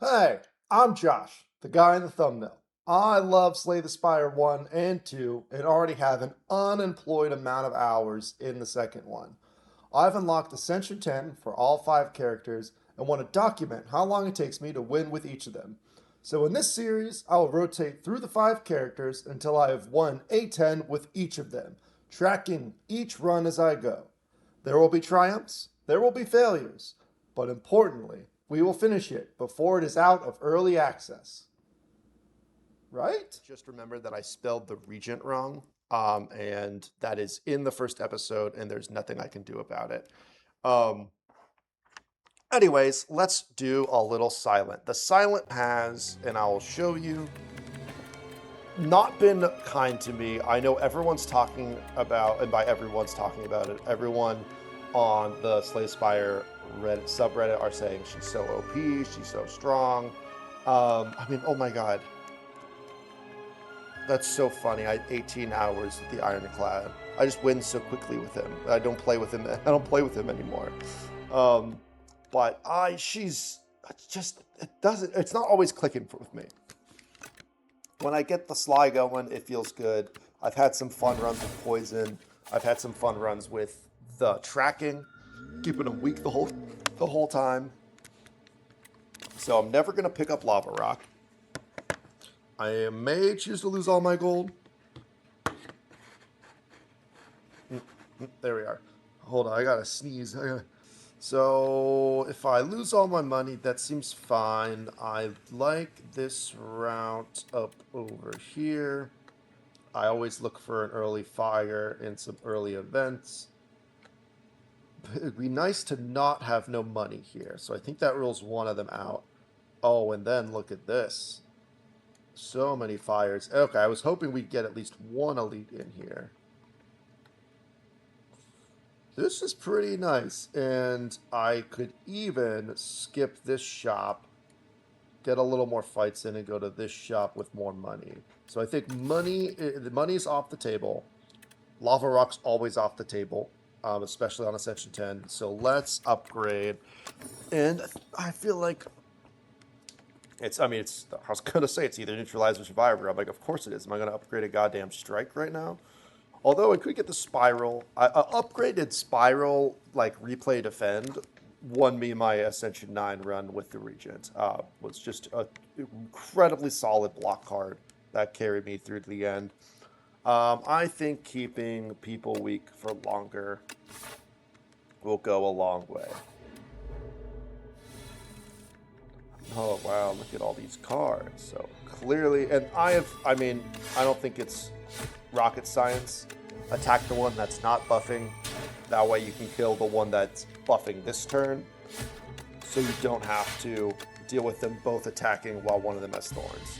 Hey, I'm Josh, the guy in the thumbnail. I love Slay the Spire 1 and 2 and already have an unemployed amount of hours in the second one. I've unlocked Ascension 10 for all 5 characters and want to document how long it takes me to win with each of them. So in this series, I will rotate through the 5 characters until I have won A10 with each of them, tracking each run as I go. There will be triumphs, there will be failures, but importantly, we will finish it before it is out of early access. Right? Just remember that I spelled the Regent wrong, and that is in the first episode, and there's nothing I can do about it. Um, Anyways, let's do a little silent. The silent has, and I will show you, not been kind to me. I know everyone's talking about, and by everyone's talking about it, everyone on the Slay Spire Reddit subreddit are saying she's so OP, she's so strong. I mean, oh my god, that's so funny. I had 18 hours with the Ironclad. I just win so quickly with him. I don't play with him. I don't play with him anymore. Um, but she's just, it doesn't. It's not always clicking with me. When I get the Sly going, it feels good. I've had some fun runs with Poison. I've had some fun runs with the tracking, keeping him weak the whole time. So I'm never gonna pick up Lava Rock. I may choose to lose all my gold. There we are. Hold on, I gotta sneeze. So if I lose all my money, that seems fine. I like this route up over here. I always look for an early fire in some early events. It'd be nice to not have no money here. So I think that rules one of them out. Oh, and then look at this. So many fires. Okay, I was hoping we'd get at least one elite in here. This is pretty nice, and I could even skip this shop, get a little more fights in, and go to this shop with more money. So I think the money's off the table. Lava Rock's always off the table, especially on Ascension 10. So let's upgrade. And I feel like I was going to say it's either Neutralize or Survivor. I'm like, of course it is. Am I going to upgrade a goddamn Strike right now? Although I could get the Spiral. I upgraded Spiral, like Replay Defend, won me my Ascension 9 run with the Regent. Was just an incredibly solid block card that carried me through to the end. I think keeping people weak for longer will go a long way. Oh wow, look at all these cards. So clearly, and I don't think it's rocket science. Attack the one that's not buffing. That way you can kill the one that's buffing this turn. So you don't have to deal with them both attacking while one of them has thorns.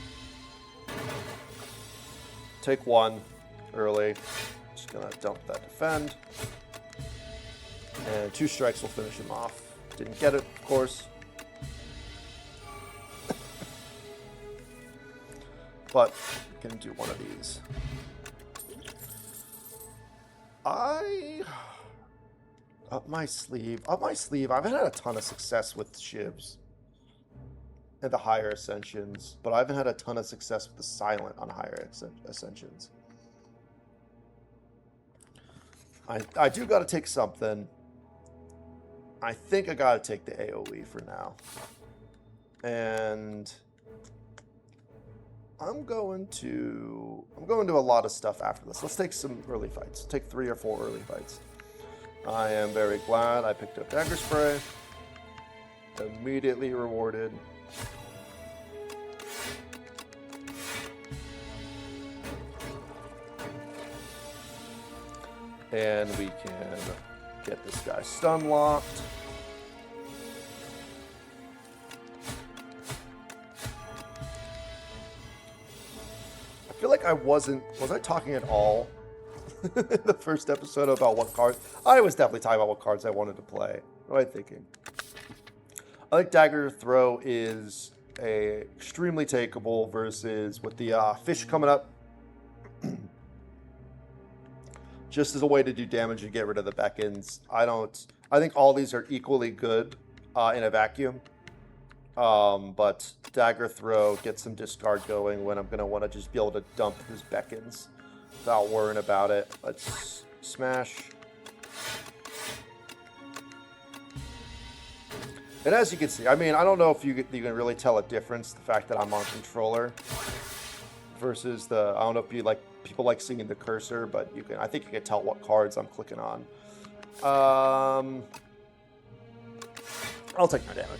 Take one early. Just gonna dump that defend. And 2 strikes will finish him off. Didn't get it, of course. But we can do one of these. Up my sleeve, I haven't had a ton of success with shivs and the higher ascensions, but I haven't had a ton of success with the silent on higher ascensions. I do got to take something. I think I got to take the AoE for now. And I'm going to a lot of stuff after this. Let's take some early fights. Take 3 or 4 early fights. I am very glad I picked up Dagger Spray. Immediately rewarded. And we can get this guy stun locked. I feel like was I talking at all in the first episode about what cards? I was definitely talking about what cards I wanted to play. What am I thinking? I think Dagger Throw is extremely takeable versus with the fish coming up. Just as a way to do damage and get rid of the beckons. I think all these are equally good in a vacuum. But dagger throw, get some discard going when I'm gonna want to just be able to dump his beckons without worrying about it. Let's smash. And as you can see, I mean, I don't know if you can really tell a difference, the fact that I'm on controller versus I don't know if you like, people like seeing the cursor, but I think you can tell what cards I'm clicking on. I'll take my damage.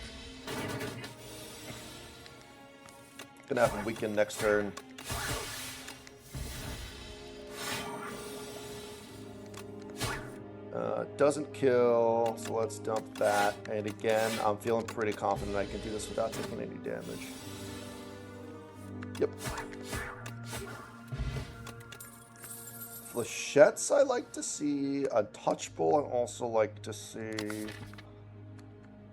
Gonna have him weaken next turn. Doesn't kill, so let's dump that. And again, I'm feeling pretty confident I can do this without taking any damage. Yep. Flechettes I like to see. Untouchable I also like to see.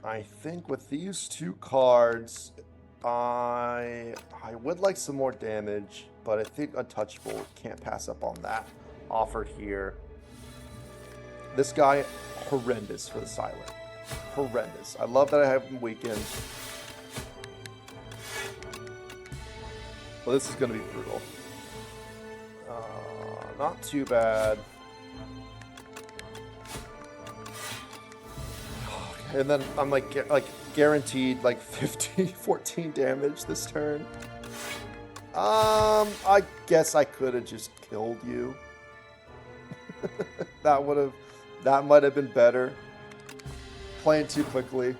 I think with these two cards, I would like some more damage, but I think Untouchable can't pass up on that offered here. This guy, horrendous for the Silent. Horrendous. I love that I have him weakened. Well, this is going to be brutal. Not too bad. And then I'm like guaranteed like 14 damage this turn. I guess I could have just killed you. That might have been better. Playing too quickly.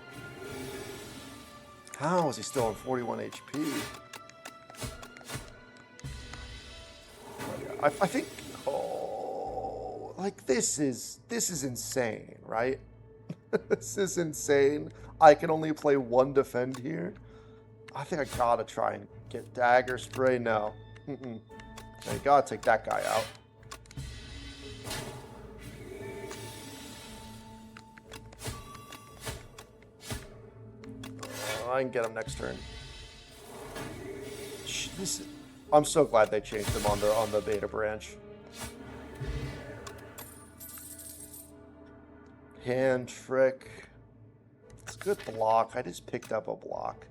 How is he still on 41 HP? I think, oh, like this is insane, right? This is insane. I can only play one defend here. I think I gotta try and get dagger spray. No. I gotta take that guy out. I can get him next turn. I'm so glad they changed him on the beta branch. Hand trick. It's good block. I just picked up a block.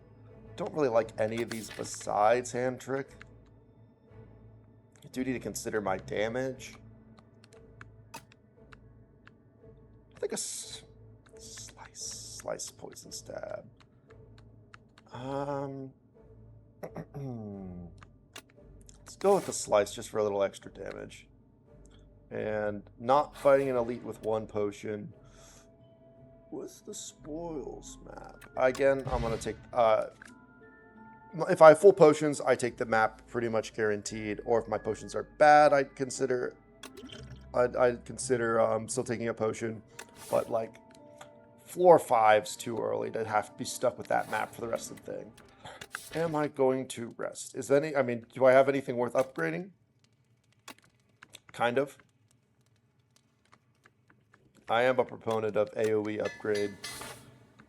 Don't really like any of these besides hand trick. I do need to consider my damage. I think a slice poison stab. Let's go with the slice just for a little extra damage. And not fighting an elite with one potion. What's the spoils map? Again, I'm going to take... if I have full potions, I take the map pretty much guaranteed. Or if my potions are bad, I'd consider still taking a potion. But, like, floor 5's too early to have to be stuck with that map for the rest of the thing. Am I going to rest? Do I have anything worth upgrading? Kind of. I am a proponent of AoE upgrade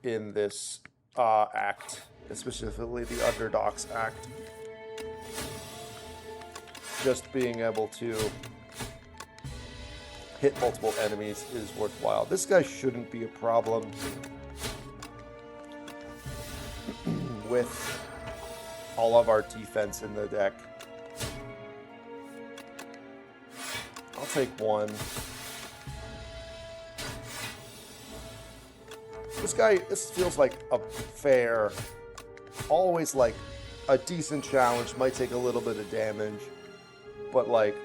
in this act, specifically the Underdogs act. Just being able to hit multiple enemies is worthwhile. This guy shouldn't be a problem with all of our defense in the deck. I'll take one. This feels like a fair, always like a decent challenge, might take a little bit of damage, but like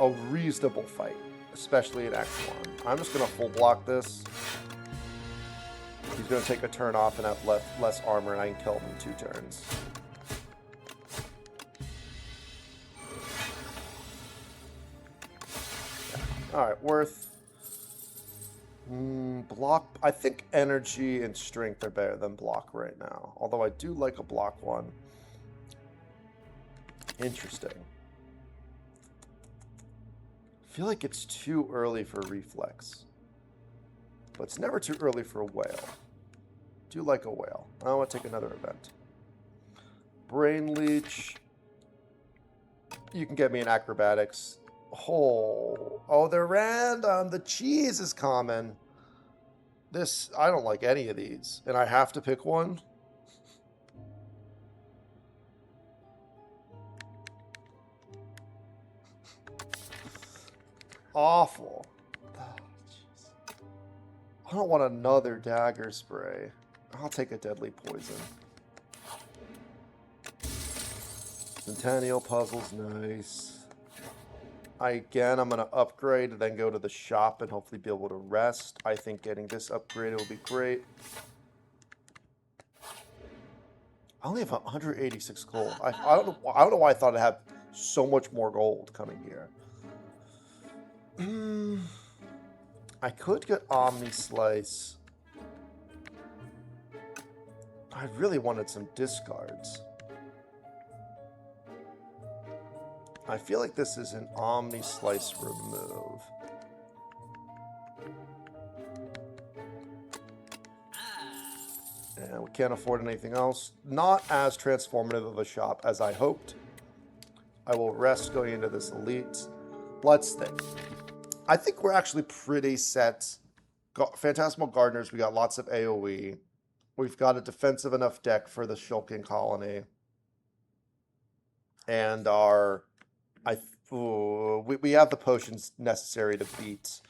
a reasonable fight, especially in Act 1. I'm just going to full block this. He's going to take a turn off and have less armor, and I can kill him in 2 turns. Alright, worth... block... I think energy and strength are better than block right now. Although I do like a block one. Interesting. I feel like it's too early for reflex. But it's never too early for a whale. Do like a whale. I want to take another event. Brain leech. You can get me in acrobatics. Oh, they're random. The cheese is common. I don't like any of these. And I have to pick one? awful. Oh, jeez. I don't want another dagger spray. I'll take a deadly poison. Centennial puzzle's nice. I'm going to upgrade and then go to the shop and hopefully be able to rest. I think getting this upgraded will be great. I only have 186 gold. I don't know why I thought I'd have so much more gold coming here. I could get Omni Slice. I really wanted some discards. I feel like this is an Omni Slice remove. And we can't afford anything else. Not as transformative of a shop as I hoped. I will rest going into this elite. Let's think. I think we're actually pretty set. Phantasmal Gardeners, we got lots of AoE. We've got a defensive enough deck for the Shulking Colony. And we have the potions necessary to beat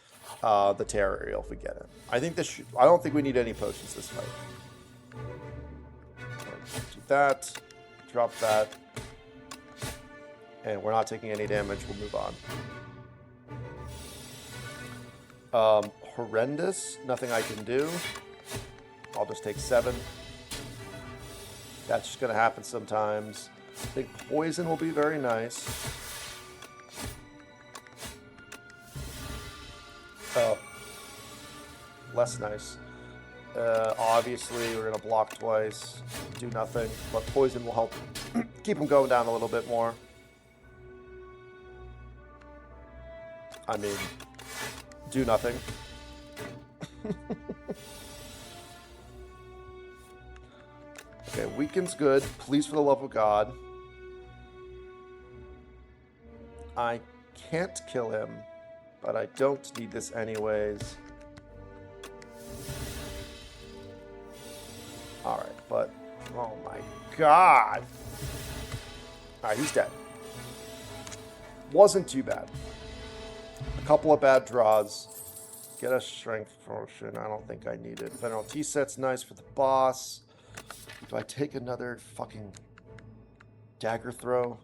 the Terror Aerial if we get it. I don't think we need any potions this fight. Do that. Drop that. And we're not taking any damage. We'll move on. Horrendous. Nothing I can do. I'll just take 7. That's just going to happen sometimes. I think poison will be very nice. Oh. Less nice. Obviously, we're going to block twice. Do nothing. But poison will help keep them going down a little bit more. I mean, do nothing. Okay, weaken's good. Please, for the love of God. I can't kill him, but I don't need this anyways. Alright, but... Oh my god! Alright, he's dead. Wasn't too bad. A couple of bad draws. Get a strength potion. I don't think I need it. Veneral Tea set's nice for the boss. Do I take another fucking dagger throw?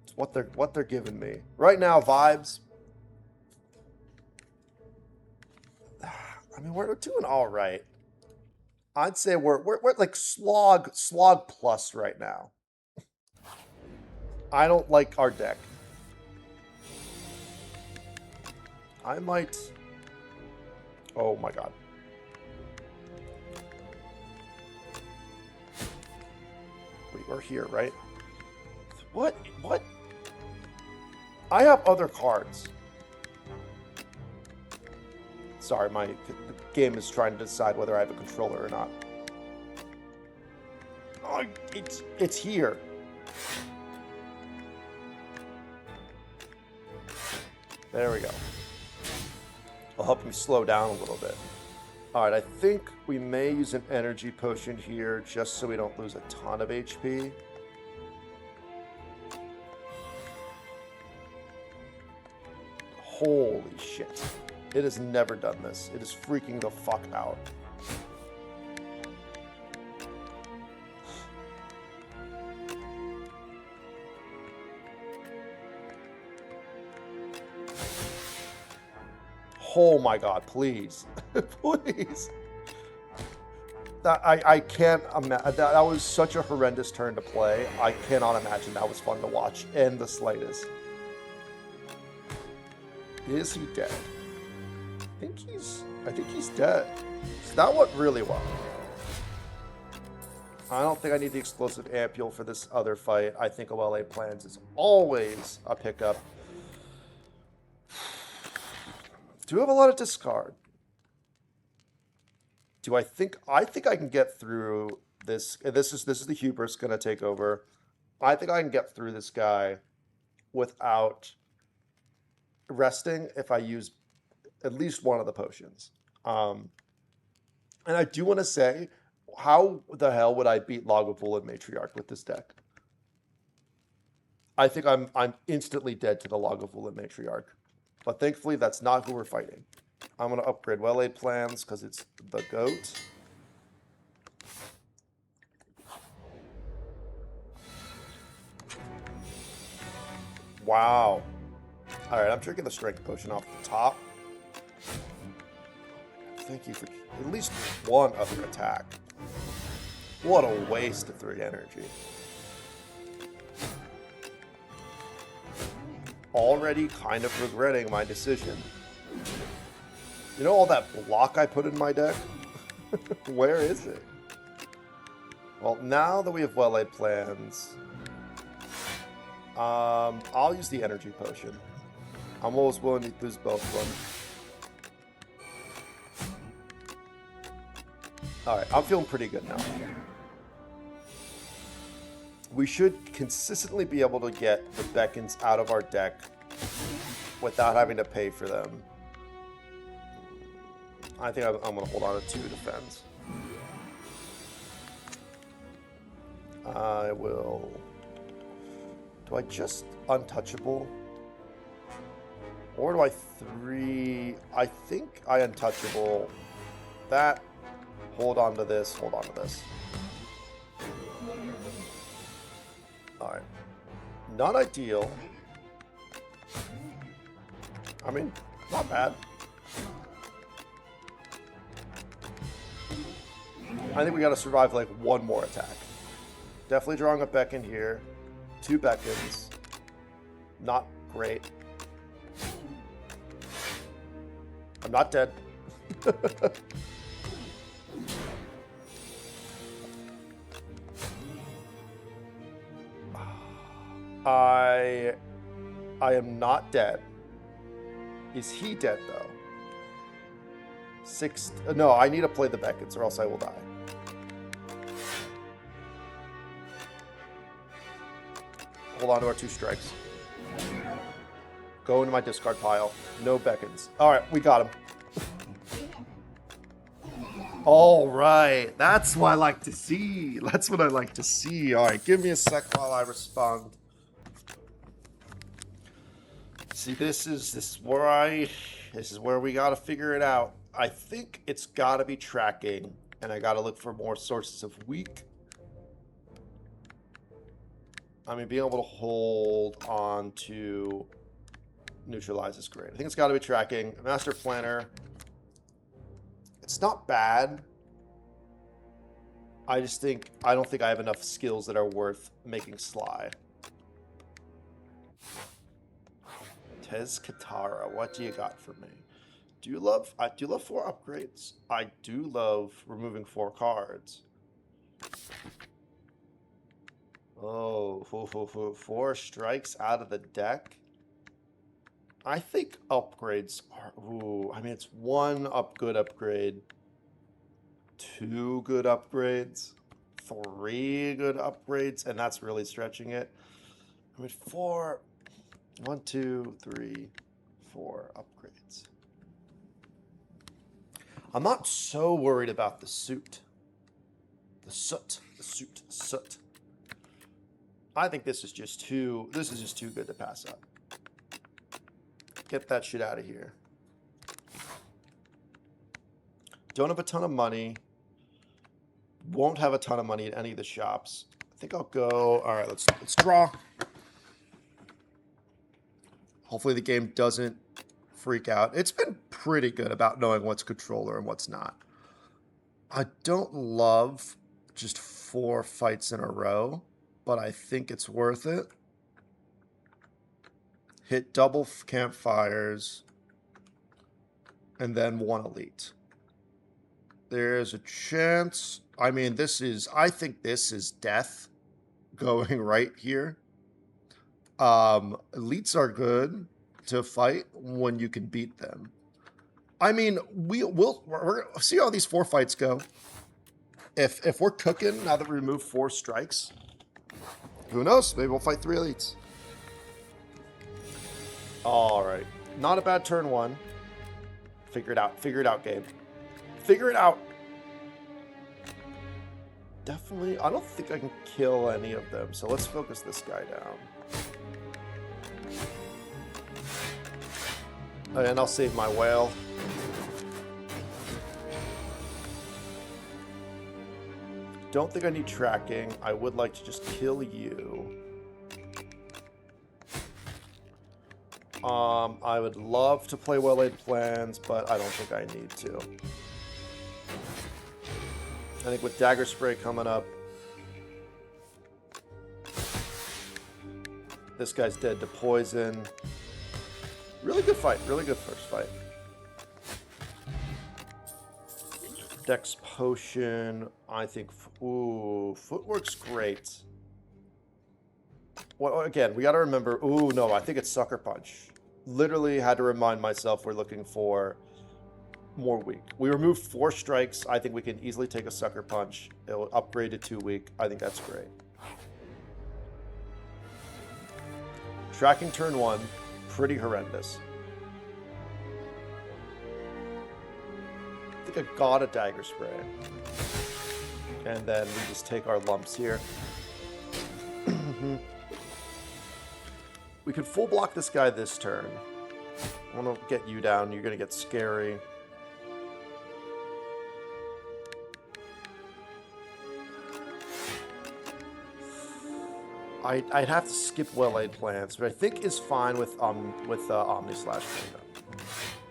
It's what they're giving me. Right now, vibes. I mean, we're doing all right. I'd say we're like slog plus right now. I don't like our deck. I might... Oh my god. Wait, we're here, right? What? What? I have other cards. Sorry, the game is trying to decide whether I have a controller or not. Oh, it's here. There we go. It'll help me slow down a little bit. Alright, I think we may use an energy potion here just so we don't lose a ton of HP. Holy shit. It has never done this. It is freaking the fuck out. Oh my god, please. Please. I can't imagine. That was such a horrendous turn to play. I cannot imagine that was fun to watch in the slightest. Is he dead? I think he's dead. So that went really well. I don't think I need the explosive ampule for this other fight. I think OLA plans is always a pickup. Do have a lot of discard. Do I think I can get through this. This is the hubris gonna take over. I think I can get through this guy without resting if I use at least one of the potions. And I do want to say, how the hell would I beat Lagavulin Matriarch with this deck? I think I'm instantly dead to the Lagavulin Matriarch. But thankfully, that's not who we're fighting. I'm going to upgrade well-laid plans because it's the GOAT. Wow. Alright, I'm drinking the strength potion off the top. Thank you for at least one other attack. What a waste of 3 energy. Already kind of regretting my decision. You know all that block I put in my deck? Where is it? Well, now that we have well-laid plans, I'll use the energy potion. I'm almost willing to lose both of them. Alright, I'm feeling pretty good now. We should consistently be able to get the beckons out of our deck without having to pay for them. I think I'm going to hold on to 2 defense. I will... Do I just untouchable? Or do I 3... I think I untouchable. That. Hold on to this. Hold on to this. Alright. Not ideal. I mean, not bad. I think we gotta survive like 1 more attack. Definitely drawing a beckon here. 2 beckons. Not great. I'm not dead. I am not dead. Is he dead though? 6. No, I need to play the beckons or else I will die. Hold on to our 2 strikes. Go into my discard pile. No beckons. Alright, we got him. Alright, that's what I like to see. That's what I like to see. Alright, give me a sec while I respond. See, this is where we gotta figure it out. I think it's gotta be tracking, and I gotta look for more sources of weak. I mean, being able to hold on to neutralize is great. I think it's got to be tracking. Master Planner. It's not bad. I don't think I have enough skills that are worth making Sly. Tez Katara, what do you got for me? I do love 4 upgrades. I do love removing 4 cards. Oh, 4 strikes out of the deck. I think upgrades are... Ooh, I mean, it's 1 good upgrade. 2 good upgrades. 3 good upgrades. And that's really stretching it. I mean, 4... 1, 2, 3, 4 upgrades. I'm not so worried about the suit. The soot. I think this is just too good to pass up. Get that shit out of here. Don't have a ton of money. Won't have a ton of money at any of the shops. I think I'll go. All right, let's draw. Hopefully the game doesn't freak out. It's been pretty good about knowing what's controller and what's not. I don't love just 4 fights in a row, but I think it's worth it. Hit double campfires, and then 1 elite. There's a chance. I mean, I think this is death going right here. Elites are good to fight when you can beat them. I mean, we're see how these 4 fights go. If we're cooking now that we remove 4 strikes, who knows? Maybe we'll fight 3 elites. All right, not a bad turn 1. Figure it out, game. Figure it out. Definitely, I don't think I can kill any of them, so let's focus this guy down. And I'll save my whale. Don't think I need tracking. I would like to just kill you. I would love to play well-laid plans, but I don't think I need to. I think with Dagger Spray coming up, this guy's dead to poison. Really good fight. Really good first fight. Dex Potion. I think... Ooh, Footwork's great. Well, again, we got to remember... Ooh, no, I think it's Sucker Punch. Literally had to remind myself we're looking for more weak. We removed 4 strikes. I think we can easily take a Sucker Punch. It'll upgrade to 2 weak. I think that's great. Tracking turn 1. Pretty horrendous. I think I got a Dagger Spray. And then we just take our lumps here. We could full block this guy this turn. I want to get you down. You're going to get scary. I'd have to skip well-laid plans, but I think is fine with Omni Slash.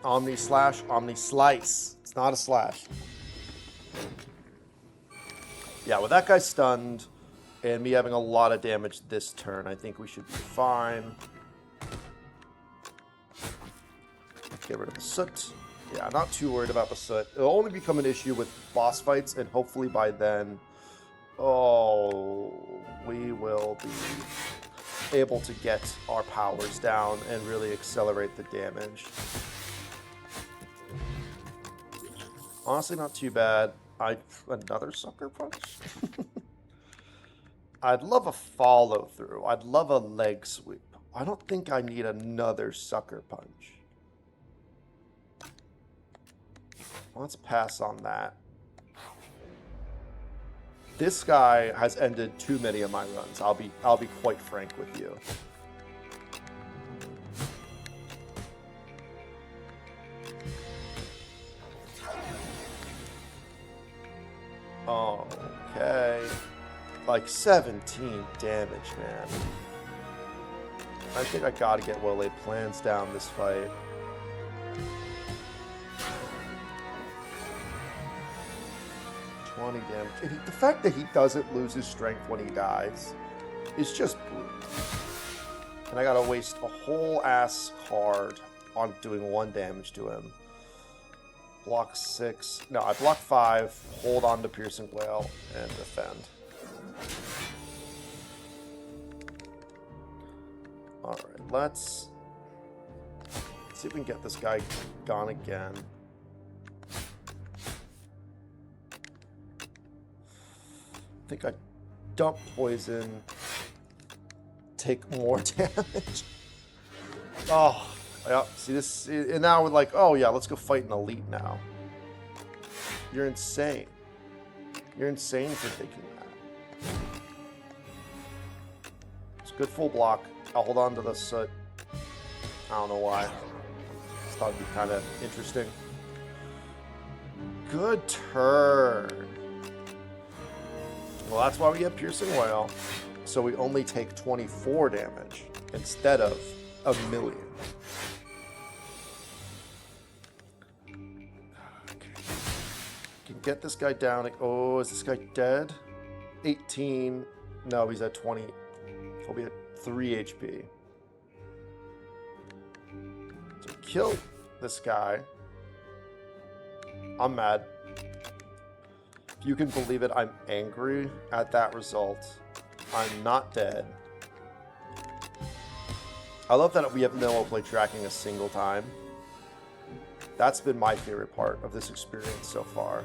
Omni Slash, Omni Slice. It's not a slash. Yeah, with that guy stunned and me having a lot of damage this turn, I think we should be fine. Get rid of the soot. Yeah, not too worried about the soot. It'll only become an issue with boss fights, and hopefully by then, we will be able to get our powers down and really accelerate the damage. Honestly, not too bad. Another Sucker Punch? I'd love a follow through. I'd love a leg sweep. I don't think I need another Sucker Punch. Let's pass on that. This guy has ended too many of my runs. I'll be quite frank with you. Okay. Like 17 damage, man. I think I gotta get well-laid plans down this fight. Damage. And the fact that he doesn't lose his strength when he dies is just brutal. And I gotta waste a whole ass card on doing 1 damage to him. Block 6. No, I block 5, hold on to Piercing Wail, and defend. Alright, let's see if we can get this guy gone again. I think I dump poison, take more damage. Oh, yeah. See this, and now we're like, oh yeah, let's go fight an elite now. You're insane. You're insane for thinking that. It's a good full block. I'll hold on to the soot. I don't know why. Just thought it'd be kind of interesting. Good turn. Well, that's why we get Piercing Wail. So we only take 24 damage instead of 1,000,000. Okay. Can get this guy down. Oh, is this guy dead? 18. No, he's at 20. He'll be at 3 HP. So kill this guy. I'm mad. If you can believe it, I'm angry at that result. I'm not dead. I love that we have no play tracking a single time. That's been my favorite part of this experience so far.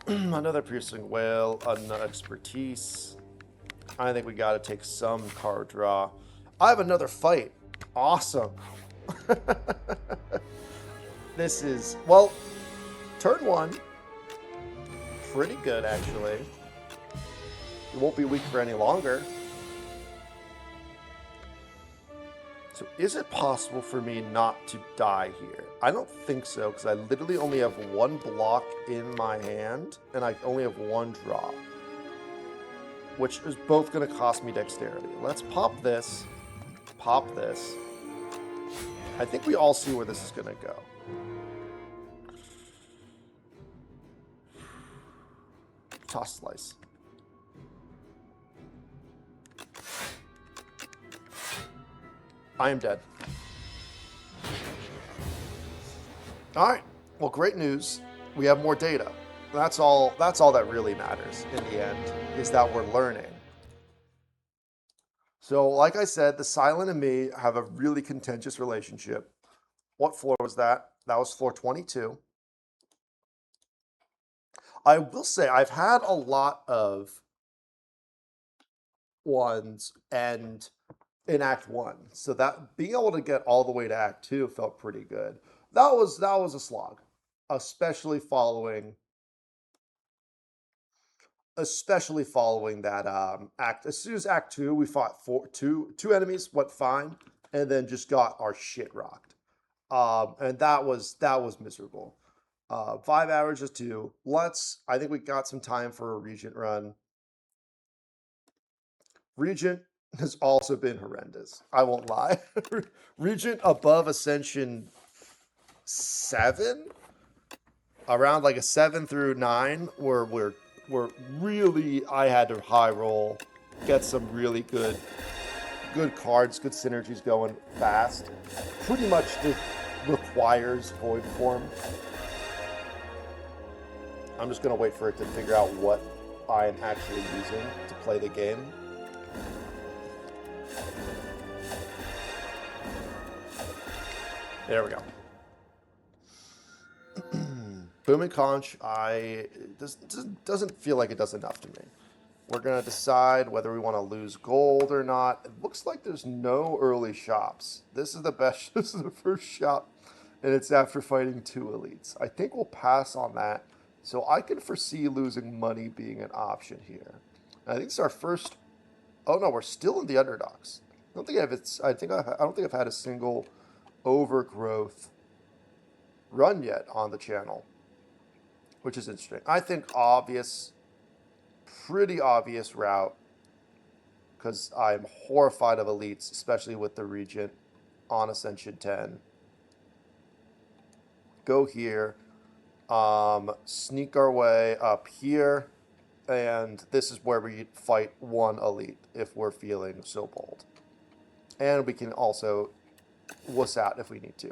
Another Piercing Wail, another Expertise. I think we got to take some card draw. I have another fight. Awesome. This is, well, turn 1. Pretty good, actually. It won't be weak for any longer. So is it possible for me not to die here? I don't think so, because I literally only have one block in my hand, and I only have one draw, which is both going to cost me dexterity. Let's pop this, pop this. I think we all see where this is going to go. Toss slice. I am dead. All right. Well, great news. We have more data. That's all that really matters in the end, is that we're learning. So, like I said, the Silent and me have a really contentious relationship. What floor was that? That was floor 22. I will say I've had a lot of ones and in Act 1. So that being able to get all the way to Act 2 felt pretty good. That was a slog, especially following that act. As soon as Act 2, we fought two enemies, went fine, and then just got our shit rocked. And that was miserable. 5 hours is 2. I think we got some time for a Regent run. Regent has also been horrendous. I won't lie. Regent above Ascension 7, around like a 7 through 9, where really, I had to high roll, get some really good cards, good synergies going fast. Pretty much just requires void form. I'm just gonna wait for it to figure out what I'm actually using to play the game. There we go. Booming Conch, doesn't feel like it does enough to me. We're gonna decide whether we want to lose gold or not. It looks like there's no early shops. This is the best. This is the first shop, and it's after fighting 2 elites. I think we'll pass on that. So I can foresee losing money being an option here. And I think it's our first. Oh no, we're still in the underdogs. I don't think I've had a single overgrowth run yet on the channel, which is interesting. I think pretty obvious route, because I'm horrified of elites, especially with the Regent on Ascension 10. Go here, sneak our way up here, and this is where we fight 1 elite if we're feeling so bold. And we can also wuss out if we need to.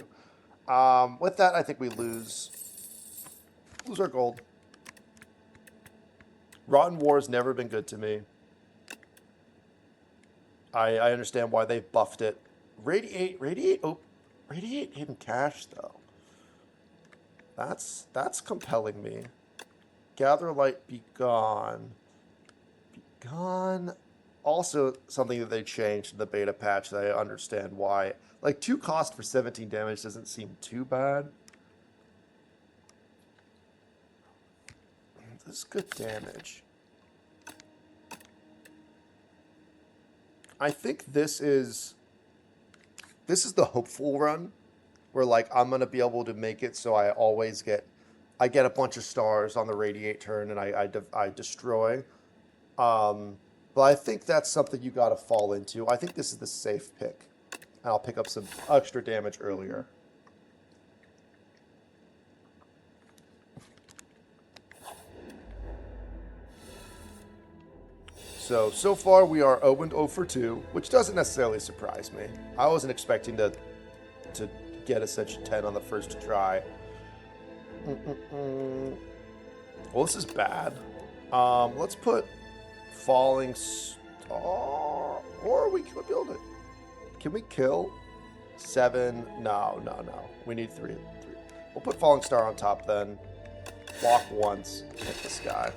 With that, I think we lose our gold. Rotten War has never been good to me. I understand why they've buffed it. Radiate hidden cash though. That's compelling me. Gather light, be gone. Be gone. Also, something that they changed in the beta patch that I understand why. Like 2 cost for 17 damage doesn't seem too bad. This is good damage. I think this is the hopeful run, where like I'm gonna be able to make it so I get a bunch of stars on the radiate turn and I destroy. But I think that's something you got to fall into. I think this is the safe pick, and I'll pick up some extra damage earlier. So far we are 0-0 for 2, which doesn't necessarily surprise me. I wasn't expecting to get Ascension 10 on the first try. Well, this is bad. Let's put Falling Star, or we could build it. Can we kill 7? No. We need 3. We'll put Falling Star on top then. Block once, hit the sky.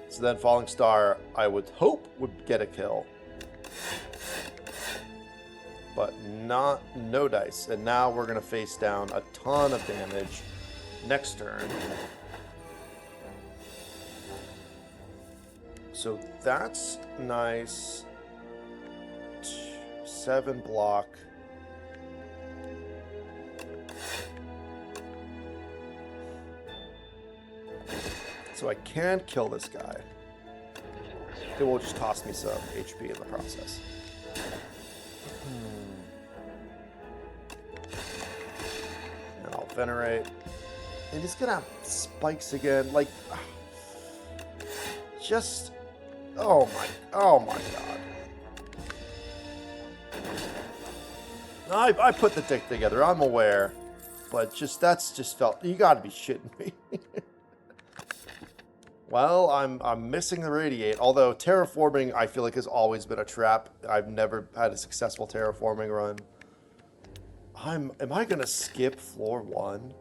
So then Falling Star, I would hope, would get a kill. But no dice. And now we're going to face down a ton of damage next turn. So that's nice. 7 block. So I can kill this guy. It will just cost me some HP in the process. And I'll venerate. And he's gonna have spikes again. Like, just, oh my god. I put the deck together, I'm aware. But that's just felt, you gotta be shitting me. Well, I'm missing the radiate, although terraforming I feel like has always been a trap. I've never had a successful terraforming run. Am I gonna skip floor 1?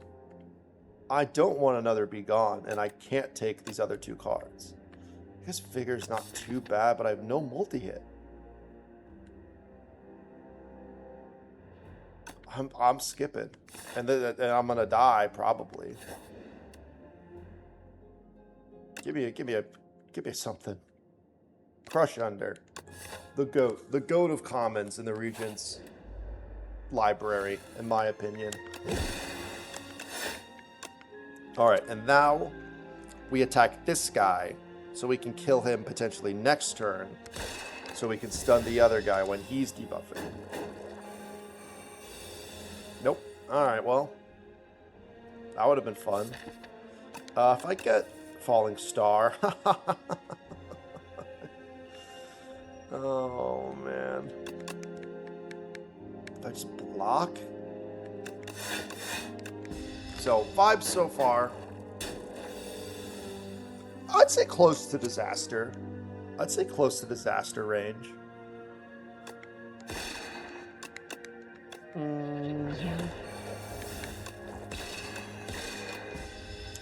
I don't want another Be Gone, and I can't take these other 2 cards. I guess Vigor's not too bad, but I have no multi-hit. I'm skipping, and I'm gonna die probably. Give me something. Crush Under, the goat of commons in the Regent's library, in my opinion. All right, and now we attack this guy, so we can kill him potentially next turn, so we can stun the other guy when he's debuffing. Nope. All right, well, that would have been fun. If I get Falling Star. Oh, man. Did I just block? So, vibes so far. I'd say close to disaster. I'd say close to disaster range.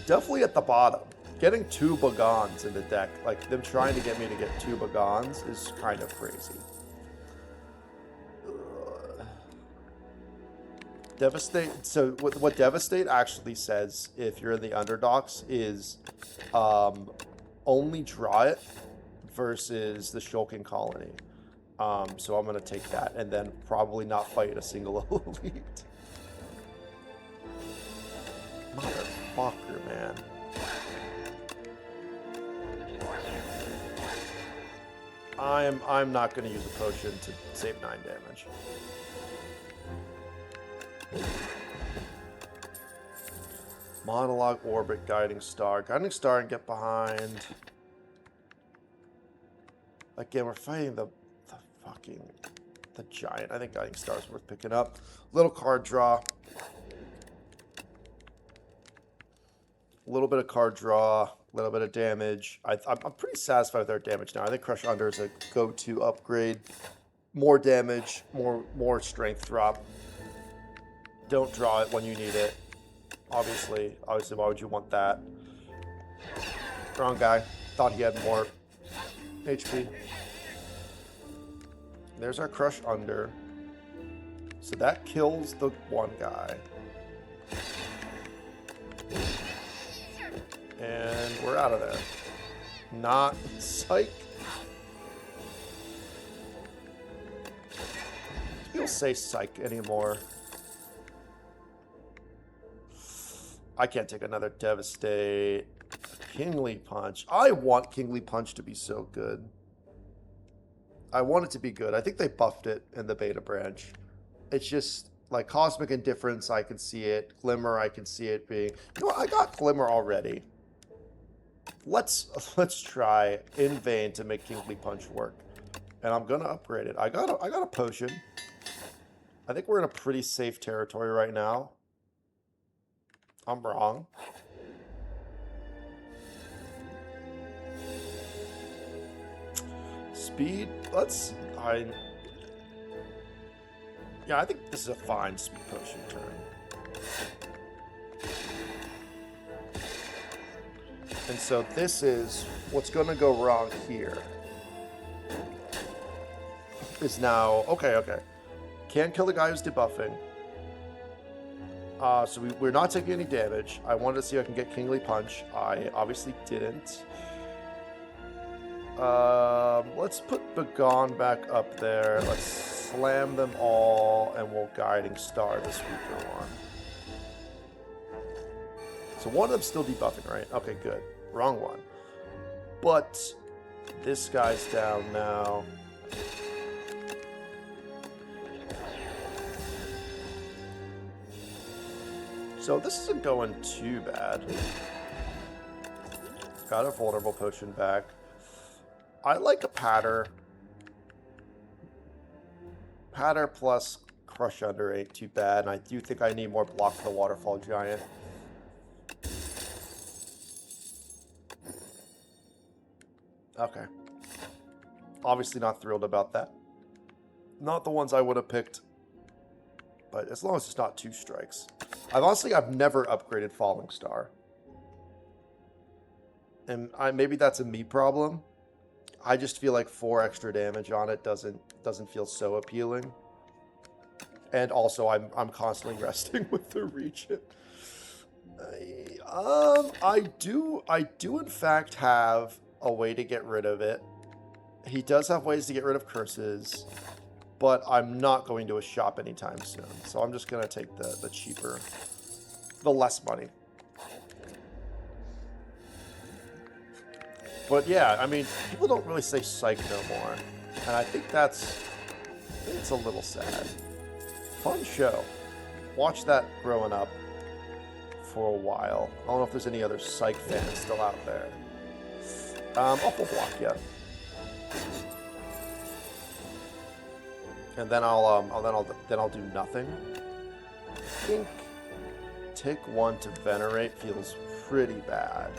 Definitely at the bottom. Getting 2 Bagons in the deck, like them trying to get me to get 2 Bagons, is kind of crazy. Devastate. So what Devastate actually says, if you're in the underdogs, is only draw it versus the Shulking Colony. So I'm gonna take that and then probably not fight a single elite. Motherfucker, man. I'm not going to use a potion to save 9 damage. Monologue, Orbit, Guiding Star. Guiding Star and get behind. Again, we're fighting the giant. I think Guiding Star is worth picking up. Little card draw. A little bit of card draw, a little bit of damage. I'm pretty satisfied with our damage now. I think Crush Under is a go-to upgrade. More damage, more strength drop. Don't draw it when you need it. Obviously, why would you want that? Wrong guy. Thought he had more HP. There's our Crush Under. So that kills the one guy. And we're out of there. Not psych. People say psych anymore. I can't take another Devastate. Kingly Punch. I want Kingly Punch to be so good. I want it to be good. I think they buffed it in the beta branch. It's just like Cosmic Indifference, I can see it. Glimmer, I can see it being. You know what? I got Glimmer already. Let's try in vain to make Kingly Punch work. And I'm gonna upgrade it. I got a potion. I think we're in a pretty safe territory right now. I'm wrong. Speed, yeah, I think this is a fine speed potion turn. And so this is what's going to go wrong here. Is now, okay. Can't kill the guy who's debuffing. So we're not taking any damage. I wanted to see if I can get Kingly Punch. I obviously didn't. Let's put Begone back up there. Let's slam them all, and we'll Guiding Star this weaker one. So one of them's still debuffing, right? Okay, good. Wrong one. But this guy's down now. So this isn't going too bad. Got a Vulnerable Potion back. I like a Patter. Patter plus Crush Under ain't too bad, and I do think I need more block for the Waterfall Giant. Okay. Obviously not thrilled about that. Not the ones I would have picked. But as long as it's not 2 strikes. I've never upgraded Falling Star. And maybe that's a me problem. I just feel like 4 extra damage on it doesn't feel so appealing. And also I'm constantly resting with the Regent. I do in fact have a way to get rid of it. He does have ways to get rid of curses, but I'm not going to a shop anytime soon. So I'm just gonna take the cheaper, the less money. But yeah, I mean, people don't really say psych no more. And I think it's a little sad. Fun show. Watch that growing up for a while. I don't know if there's any other psych fans still out there. I'll full block, yeah. And then I'll do nothing. I think tick 1 to Venerate feels pretty bad.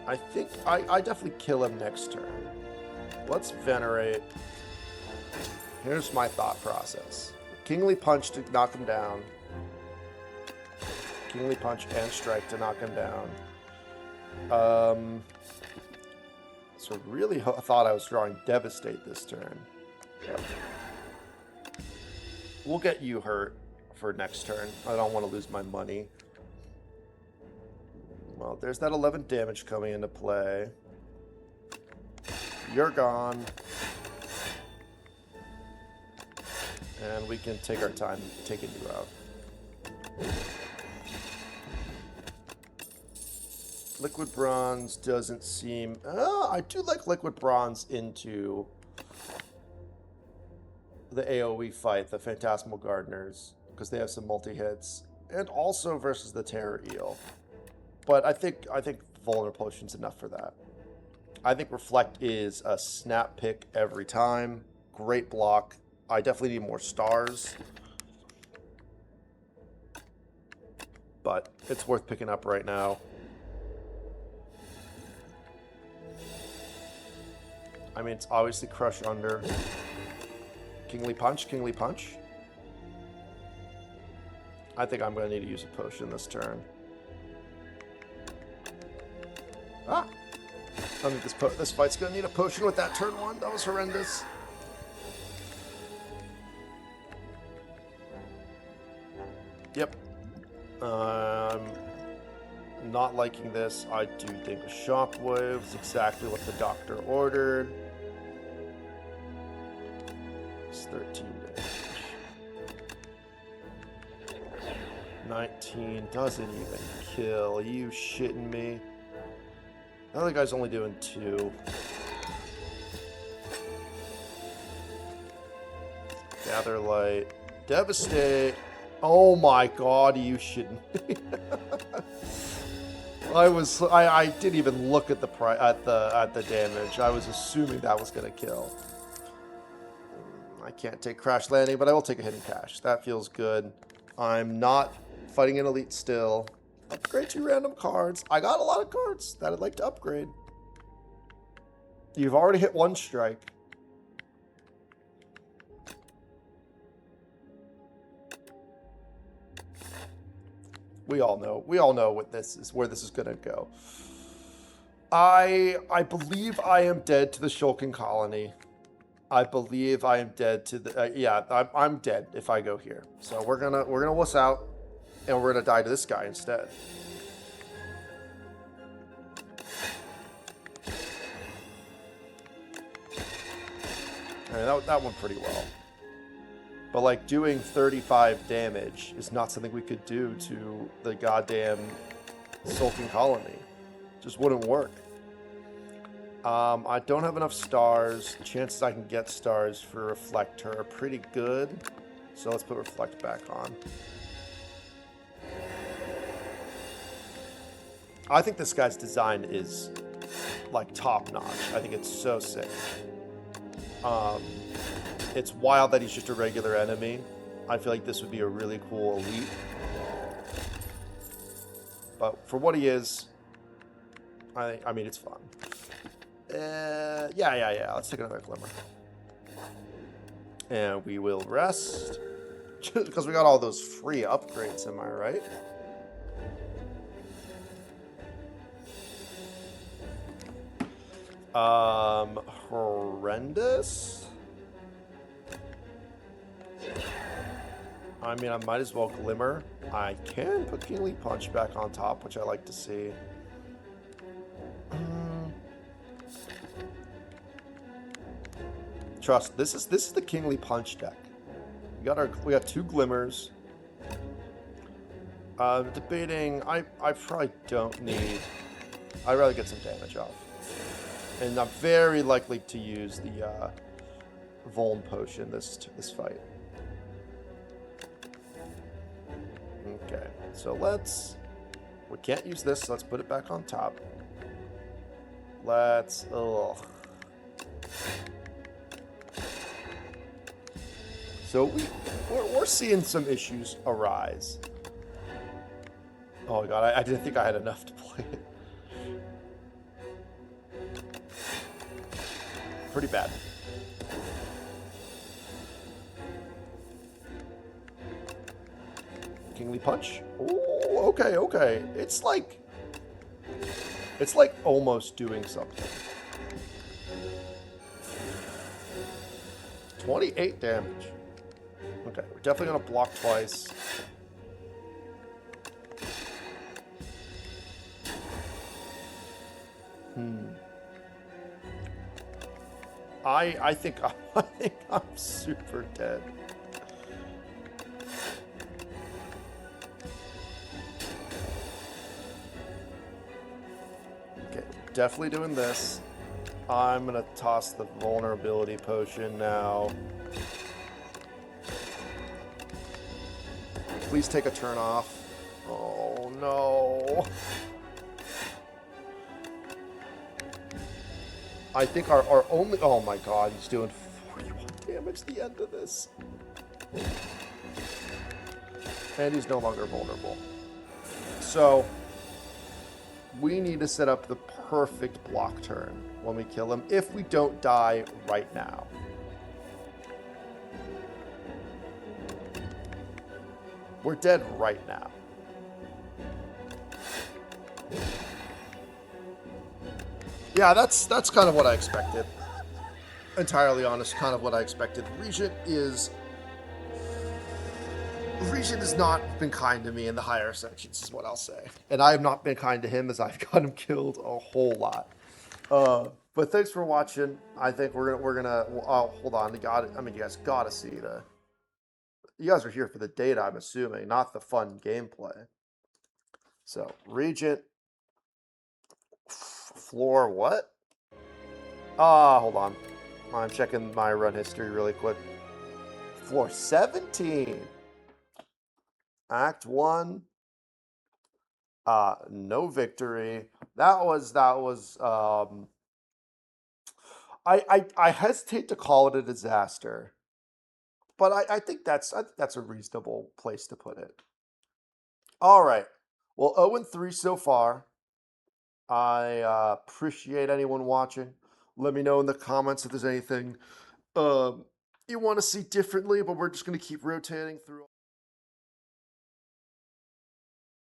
I think I definitely kill him next turn. Let's Venerate. Here's my thought process. Kingly Punch to knock him down. Kingly Punch and Strike to knock him down. So really thought I was drawing Devastate this turn. Yep. We'll get you hurt for next turn. I don't want to lose my money. Well, there's that 11 damage coming into play. You're gone. And we can take our time taking you out. Liquid Bronze doesn't seem... I do like Liquid Bronze into the AoE fight, the Phantasmal Gardeners, because they have some multi-hits. And also versus the Terror Eel. But I think Vulnerable Potion's enough for that. I think Reflect is a snap pick every time. Great block. I definitely need more stars. But it's worth picking up right now. I mean, it's obviously Crush Under. Kingly Punch, Kingly Punch. I think I'm going to need to use a potion this turn. Ah! I think this fight's going to need a potion with that turn 1. That was horrendous. Yep. Not liking this. I do think a Shockwave is exactly what the doctor ordered. It's 13 damage. 19 doesn't even kill. Are you shitting me? The other guy's only doing 2. Gather Light. Devastate. Oh my god, are you shitting me? I didn't even look at the damage. I was assuming that was gonna kill. I can't take Crash Landing, but I will take a Hidden Cache. That feels good. I'm not fighting an elite still. Upgrade 2 random cards. I got a lot of cards that I'd like to upgrade. You've already hit 1 strike. We all know what this is, where this is gonna go. I believe I am dead to the Shulkin Colony. I believe I am dead to the yeah. I'm dead if I go here. So we're gonna wuss out. And we're gonna die to this guy instead. I mean, that went pretty well. But like doing 35 damage is not something we could do to the goddamn sulking colony. Just wouldn't work. I don't have enough stars. The chances I can get stars for Reflector are pretty good. So let's put Reflect back on. I think this guy's design is like top notch. I think it's so sick. It's wild that he's just a regular enemy. I feel like this would be a really cool elite. But for what he is, I mean, it's fun. Yeah. Let's take another glimmer. And we will rest. Just because we got all those free upgrades, am I right? Horrendous? I mean, I might as well glimmer. I can put Kingly Punch back on top, which I like to see. Trust, this is the Kingly Punch deck. We got two glimmers. Debating, I probably don't need. I'd rather get some damage off. And I'm very likely to use the Vuln Potion this fight. Okay, so we can't use this, so let's put it back on top. So we're seeing some issues arise. Oh god, I didn't think I had enough to play it. Pretty bad. Kingly Punch. Oh, okay. It's like almost doing something. 28 damage. Okay, we're definitely gonna block twice. I think I'm super dead. Okay, definitely doing this. I'm gonna toss the vulnerability potion now. Please take a turn off. Oh no. I think our only... Oh my god, he's doing 41 damage at the end of this. And he's no longer vulnerable. So, we need to set up the perfect block turn when we kill him, if we don't die right now. We're dead right now. Yeah, that's kind of what I expected. Entirely honest, kind of what I expected. Regent has not been kind to me in the higher sections, is what I'll say. And I have not been kind to him as I've got him killed a whole lot. But thanks for watching. I think we're gonna. Oh, hold on. I mean, you guys gotta see the. You guys are here for the data, I'm assuming, not the fun gameplay. So, Regent. Floor what? Hold on. I'm checking my run history really quick. Floor 17. Act 1. No victory. That was I hesitate to call it a disaster. But I think that's a reasonable place to put it. All right. Well, 0-3 so far. I appreciate anyone watching. Let me know in the comments if there's anything you want to see differently, but we're just going to keep rotating through.